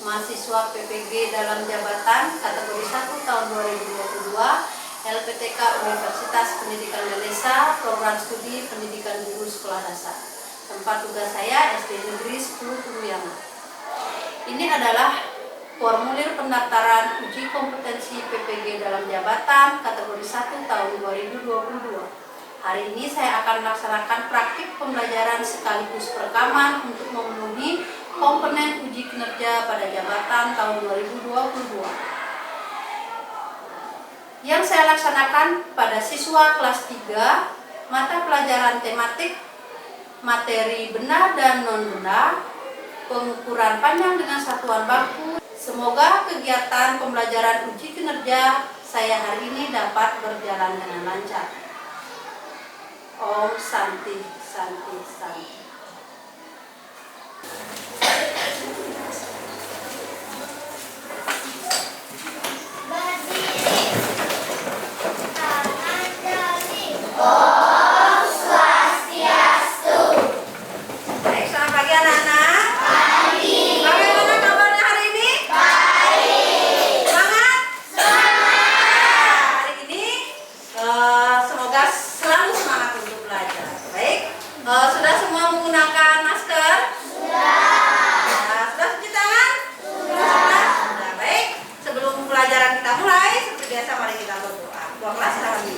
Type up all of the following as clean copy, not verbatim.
Mahasiswa PPG dalam jabatan kategori 1 tahun 2022 LPTK Universitas Pendidikan Desa Program Studi Pendidikan Guru Sekolah Dasar. Tempat tugas saya SD Negeri 10 Puruyama. Ini adalah formulir pendaftaran uji kompetensi PPG dalam jabatan kategori 1 tahun 2022. Hari ini saya akan melaksanakan praktik pembelajaran sekaligus perekaman untuk memenuhi komponen uji kinerja pada jabatan tahun 2022. Yang saya laksanakan pada siswa kelas 3, mata pelajaran tematik, materi benar dan non-benar, pengukuran panjang dengan satuan baku. Semoga kegiatan pembelajaran uji kinerja saya hari ini dapat berjalan dengan lancar. Om Santi Santi Santi. Sudah semua menggunakan masker? Sudah. Sudah cuci tangan? Sudah. Baik. Sebelum pelajaran kita mulai, seperti biasa mari kita berdoa. Doa kelas kita ini.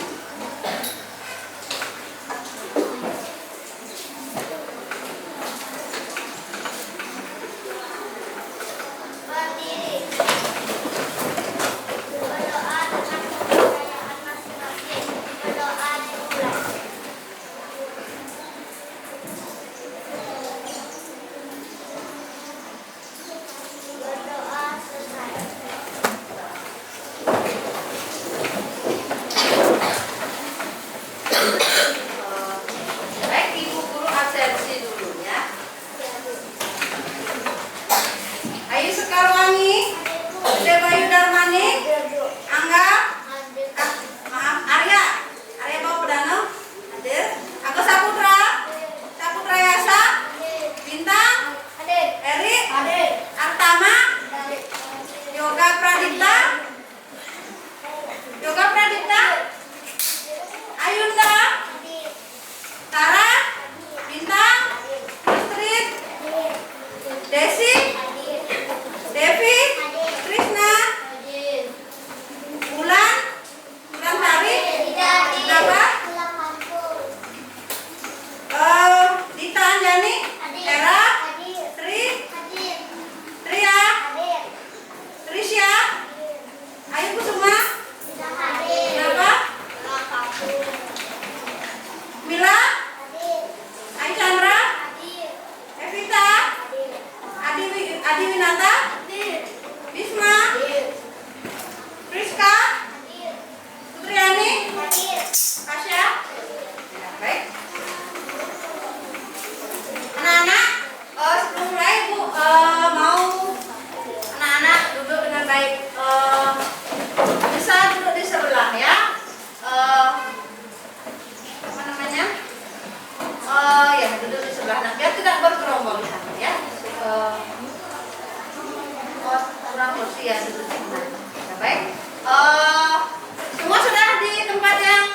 Semua sudah di tempat yang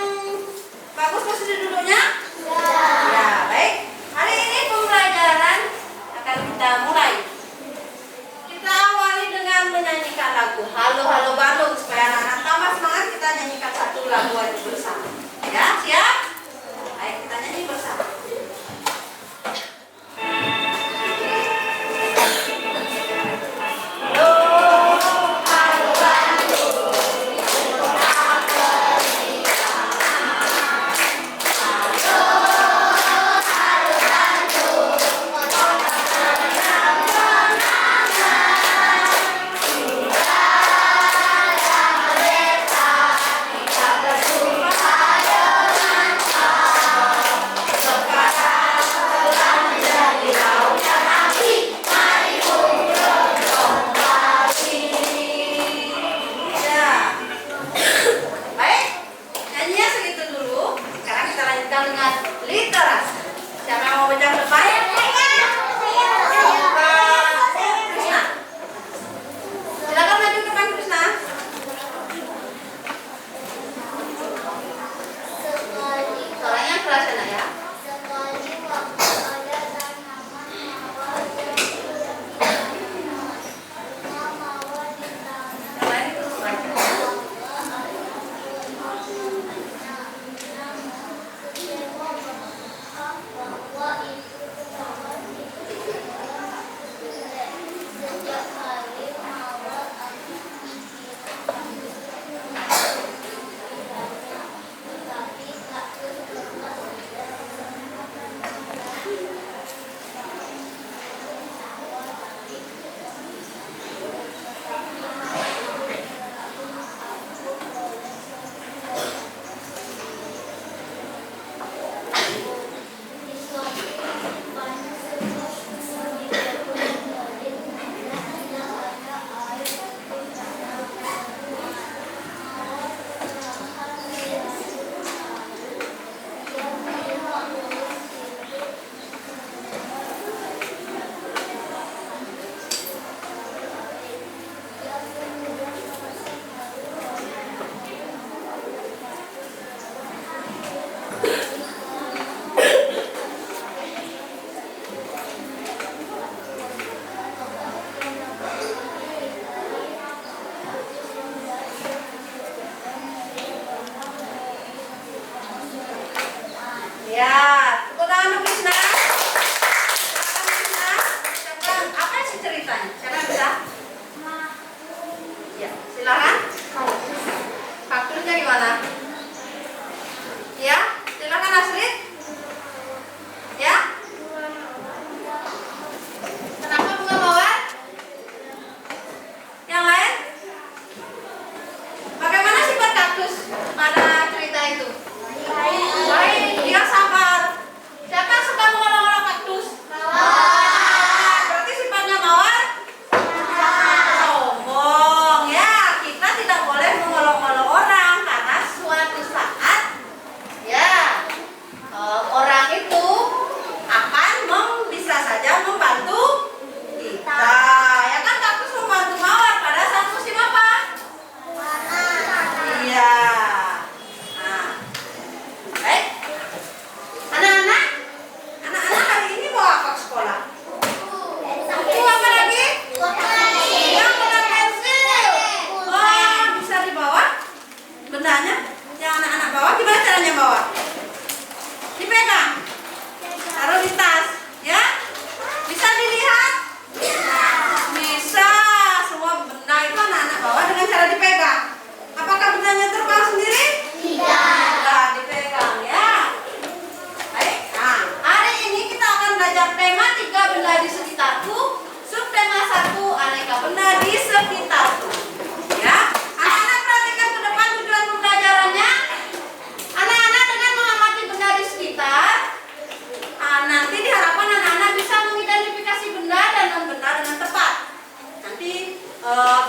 bagus posisi duduknya? Ya, baik. Hari ini pembelajaran akan kita mulai. Kita awali dengan menyanyikan lagu Halo Halo Bandung supaya anak-anak tambah semangat. Kita nyanyikan satu lagu aja bersama. Ya, siap? Baik, kita nyanyi bersama.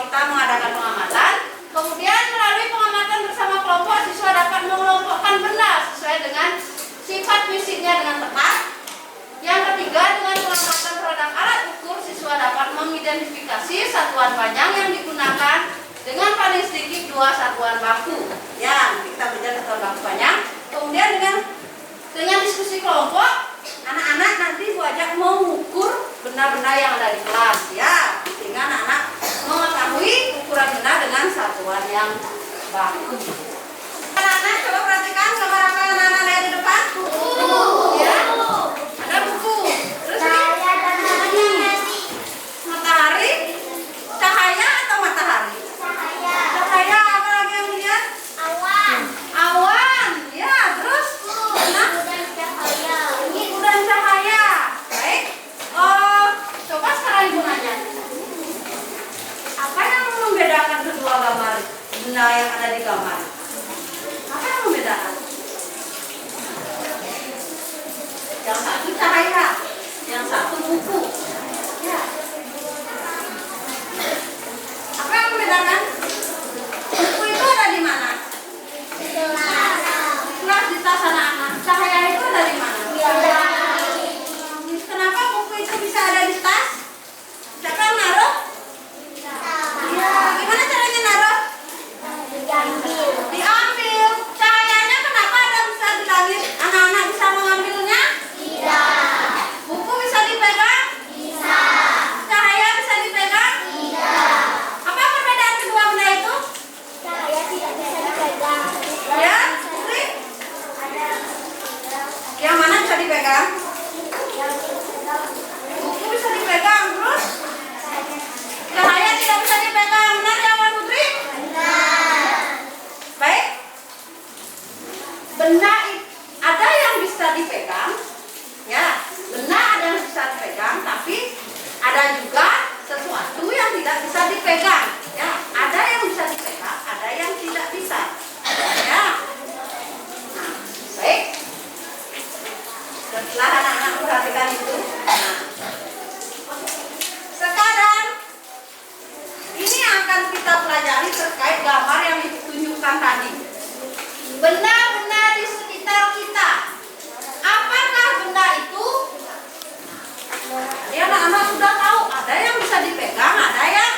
kita mengadakan pengamatan. Kemudian melalui pengamatan bersama kelompok, siswa dapat mengelompokkan benda sesuai dengan sifat fisiknya dengan tepat. Yang ketiga, dengan pengamatan terhadap alat ukur, siswa dapat mengidentifikasi satuan panjang yang digunakan dengan paling sedikit 2 satuan baku. Ya, kita belajar satuan baku panjang. Kemudian dengan diskusi kelompok, anak-anak nanti Bu ajak mengukur benda-benda yang ada di kelas, ya, sehingga anak-anak mengetahui ukuran benda dengan satuan yang baku. Anak-anak coba perhatikan gambar apa yang anak-anak lihat di depan. Ya, ada buku. Terus matahari, cahaya atau matahari? Cahaya. Apa lagi yang dilihat? Awan. Ya, terus ini dan cahaya. Baik. Coba sekarang Ibu nanya. Apa yang membedakan kedua gambar benda yang ada di gambar? Apa yang membedakan? Yang satu cahaya, yang satu buku. Ya. Apa yang membedakan? Buku itu ada di mana? Kelas di tas anak-anak. Cahaya itu ada di mana? Kenapa buku itu bisa ada di tas? Siapa yang naruh? Ya, gimana caranya naruh? Diambil. Cahayanya kenapa ada bisa di langit? Anak-anak bisa mengambilnya? Buku bisa dipegang? Cahaya bisa dipegang? Apa perbedaan kedua benda itu? Ya, Putri? Yang mana bisa dipegang? Buku bisa dipegang, terus? Cahaya tidak bisa dipegang. Benar ya, Pak Putri? Baik. Benda ada yang bisa dipegang, ya. Benda ada yang bisa dipegang, tapi ada juga sesuatu yang tidak bisa dipegang. Ya, ada yang bisa dipegang, ada yang tidak bisa. Ya. Nah, baik. Setelah anak-anak perhatikan itu, sekarang ini akan kita pelajari terkait gambar yang ditunjukkan tadi. Benda-benda di sekitar kita. Apakah benda itu? Ya, anak-anak sudah tahu. Ada yang bisa dipegang, ada yang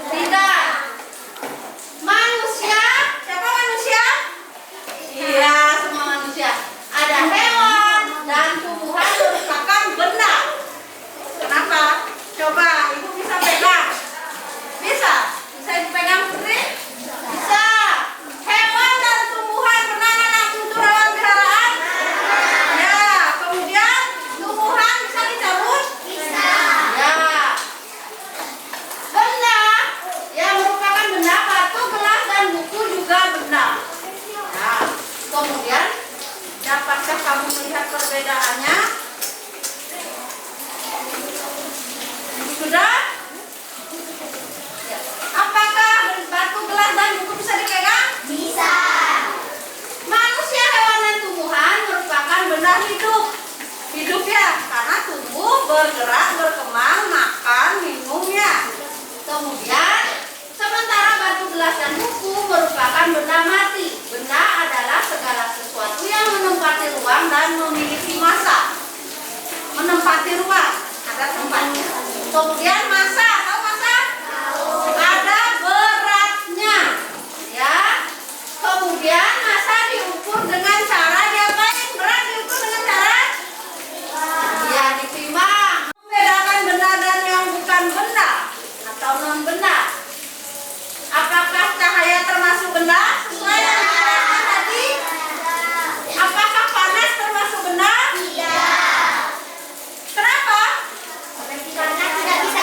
tidak. Manusia, siapa manusia? Iya, semua manusia. Ada hewan dan tumbuhan merupakan benda. Kenapa? Coba Ibu bisa pegang. Bisa? Bisa dipegang Putri? Bisa. Hewan dan tumbuhan pernah anak tutur hewan peliharaan? Ya. Kemudian tumbuhan bisa dicabut? Bisa. Ya. Benda yang merupakan benda, batu, gelas dan buku juga benda. Ya. Kemudian dapatkah kamu melihat perbedaannya? Sudah? Ya. Apakah batu, gelas, dan buku bisa dipegang? Bisa. Manusia, hewan, dan tumbuhan merupakan benda hidup. Hidup ya, karena tumbuh, bergerak, berkembang, makan, minum ya. Kemudian, sementara batu, gelas, dan buku merupakan benda mati. Benda adalah segala sesuatu yang menempati ruang dan memiliki massa. Menempati ruang, ada tempatnya. Kemudian massa, tahu massa? Ada beratnya, ya. Kemudian massa diukur dengan cara diapain? Berat diukur dengan cara? Ya, ditimbang. Membedakan benda dan yang bukan benda atau non benda. Apakah cahaya termasuk benda? Sesuai dengan kata tadi. Apakah panas termasuk benda? Tidak. Kenapa? Karena tidak bisa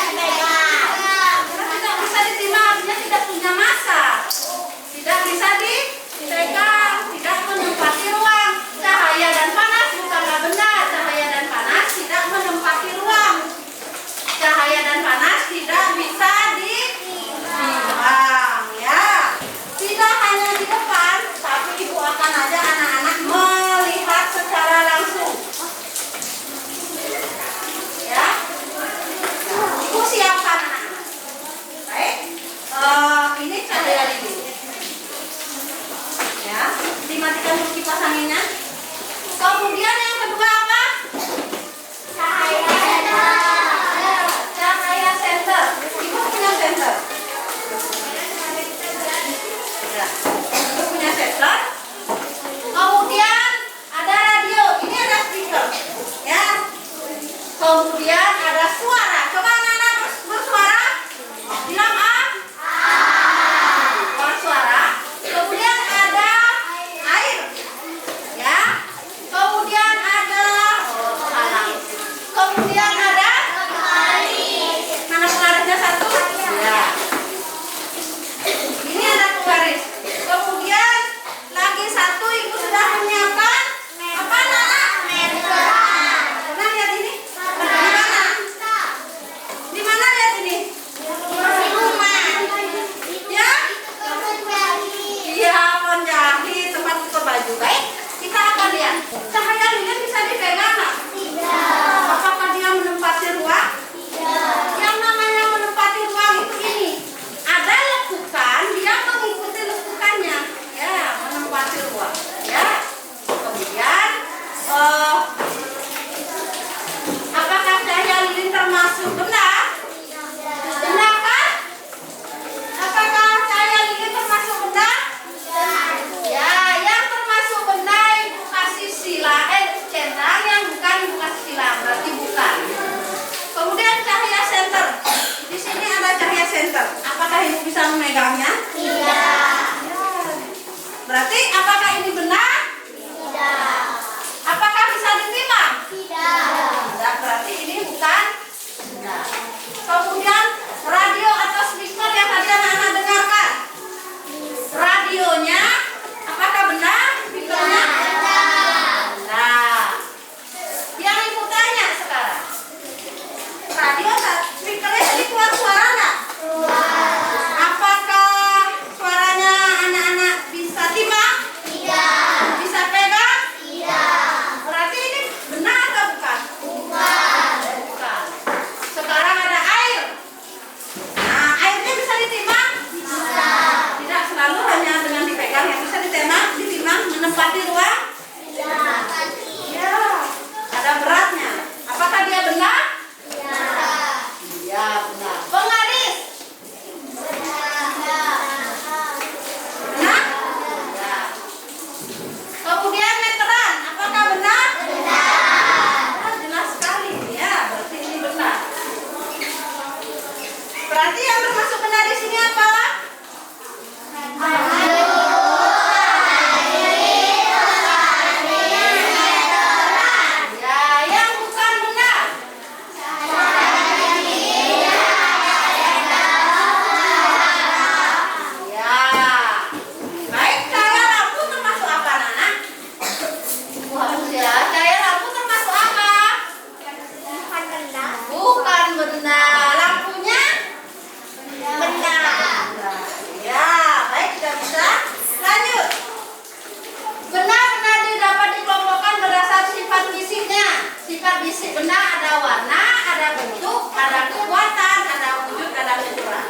benda ada warna, ada bentuk, ada kekuatan, ada wujud, ada ukuran.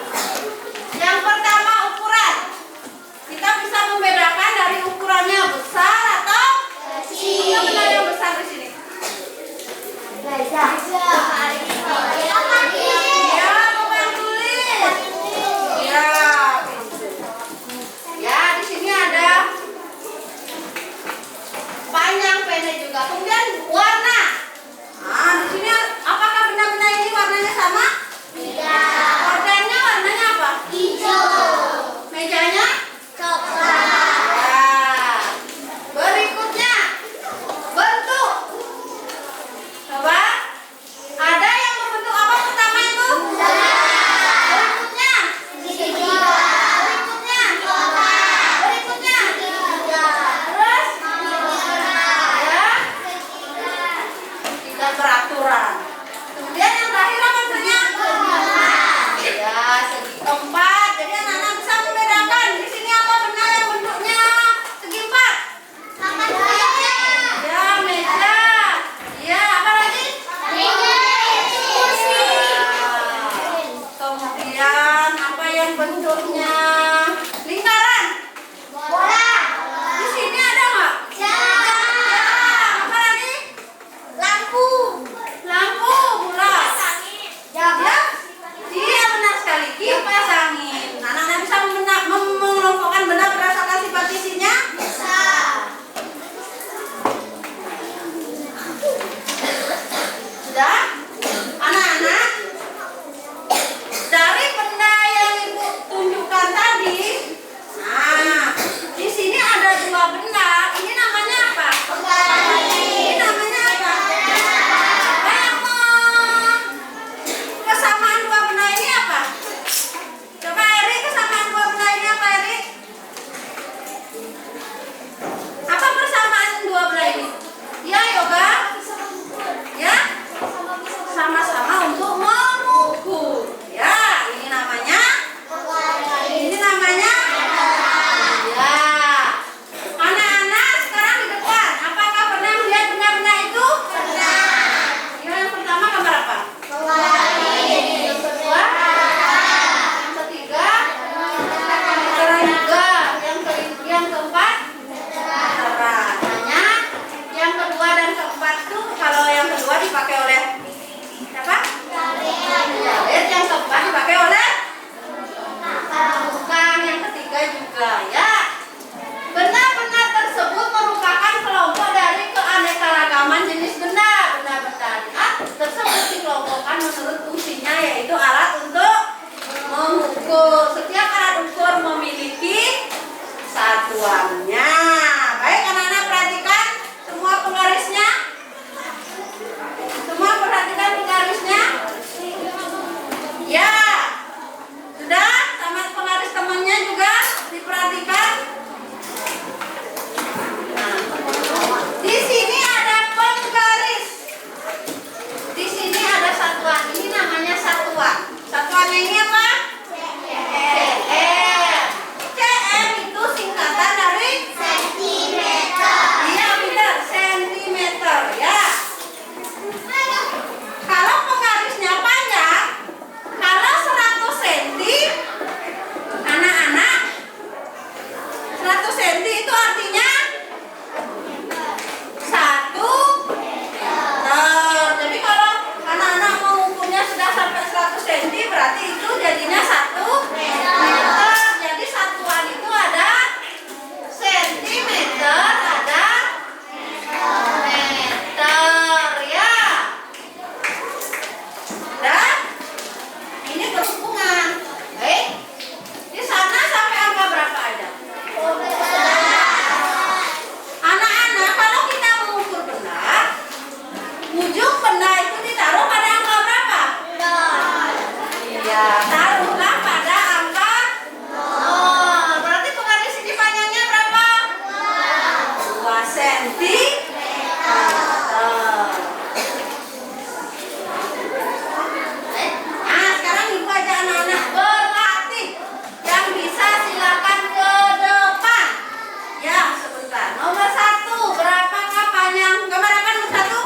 Yang pertama ukuran. Kita bisa membedakan dari ukurannya besar atau kecil. Mana benda yang besar di sini? Ya, bukan tulis. Ya, ya di sini ada panjang, pendek juga. Kemudian warna. Nah, di sini apakah benda-benda ini warnanya sama? Tidak. Organnya warnanya apa? Hijau. Mejanya? Coklat. Ya. Berikutnya bentuk. Coba. Ada yang berbentuk apa pertama itu? Berikutnya? Segitiga. Berikutnya? kotak. Berikutnya? Terus? Ya. Tidak beraturan. Kemudian yang terakhir apa bentuknya? Ya, segi empat. Jadi anak-anak bisa membedakan. Di sini apa benda yang bentuknya segi empat? Ya, meja. Ya, apa lagi? Kursi. Kemudian apa yang bentuknya lingkaran? Di sini ada nggak? Ya. Apa lagi? Lampu. Lampu bola. Ya. Iya, benar sekali. Kipas angin. Anak-anak bisa mengelompokkan benda berdasarkan sifat isinya? Bisa. Sudah? Anak-anak, dari benda yang Ibu tunjukkan tadi, nah, di sini ada dua benda. Ini namanya apa? Ini namanya apa? Kesamaan dua benda ini apa? Coba Eri, kesamaan dua benda ini apa, Eri? Apa persamaan dua benda ini? Ya, Yoga? Ya? Sama-sama untuk mengukur. Ya, ini namanya? Ini namanya? Ya. Anak-anak sekarang di depan, apakah pernah melihat benda-benda itu? Pernah. Yang pertama gambar apa? Yang kedua? Yang ketiga? Terang juga. Yang keempat? Terang. Tanya, yang kedua dan keempat itu kalau yang kedua dipakai oleh siapa? Jalet. Yang keempat dipakai oleh tukang. Yang ketiga juga. Ya. Benda-benda tersebut merupakan kelompok dari keanekaragaman jenis benda. Benda-benda tersebut dikelompokkan menurut fungsinya, yaitu alat untuk mengukur. Setiap alat ukur memiliki satuannya. Baik, anak-anak perhatikan semua penggarisnya. Semua perhatikan penggarisnya. Ya. Sudah? Sama penggaris temannya juga diperhatikan. Nah, di sini ada penggaris. Di sini ada satuan. Ini namanya satuan. Satuannya ini apa? CM. CM itu singkatan dari sentimeter. Iya, benar, sentimeter. Ya. Kalau penggarisnya panjang, kalau 100 cm, anak-anak, 100 cm itu artinya 1 meter. Jadi kalau anak-anak mengukurnya sudah sampai 100 cm, berarti itu jadinya 1 meter. Jadi satuan itu ada sentimeter, ada meter. Ya. Dan ini berhubungan. Baik. Di sana sampai angka berapa ada? Anak-anak, kalau kita mengukur benda, ujung benda itu ditaruh pada angka berapa? Iya, taruhlah pada angka 0. Berarti penggaris ini panjangnya berapa? 2 cm. Nah, sekarang Ibu ajak anak-anak berlatih. Yang bisa silakan ke depan. Ya, sebentar. Nomor 1, berapakah panjang? Gambar apa nomor 1?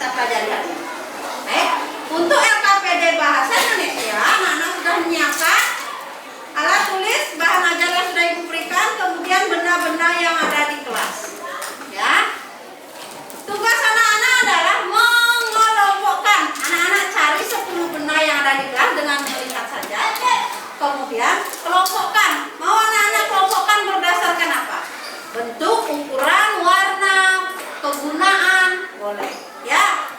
kita pelajari hari ini. Baik, untuk LKPD Bahasa Indonesia, anak-anak sudah menyiapkan alat tulis, bahan ajar yang sudah ibu berikan, kemudian benda-benda yang ada di kelas. Ya, tugas anak-anak adalah mengelompokkan. Anak-anak cari 10 benda yang ada di kelas dengan melihat saja. Kemudian kelompokkan. Mau anak-anak kelompokkan berdasarkan apa? Bentuk, ukuran, warna, kegunaan, boleh. Ya,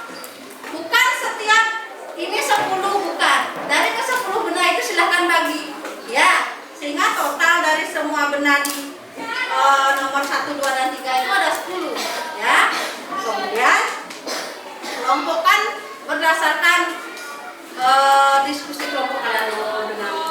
bukan setiap ini 10, bukan. Dari ke 10 benda itu silahkan bagi. Ya, sehingga total dari semua benda di nomor 1, 2, dan 3 itu ada 10. Ya, kemudian kelompokkan berdasarkan diskusi kelompok kalian dengan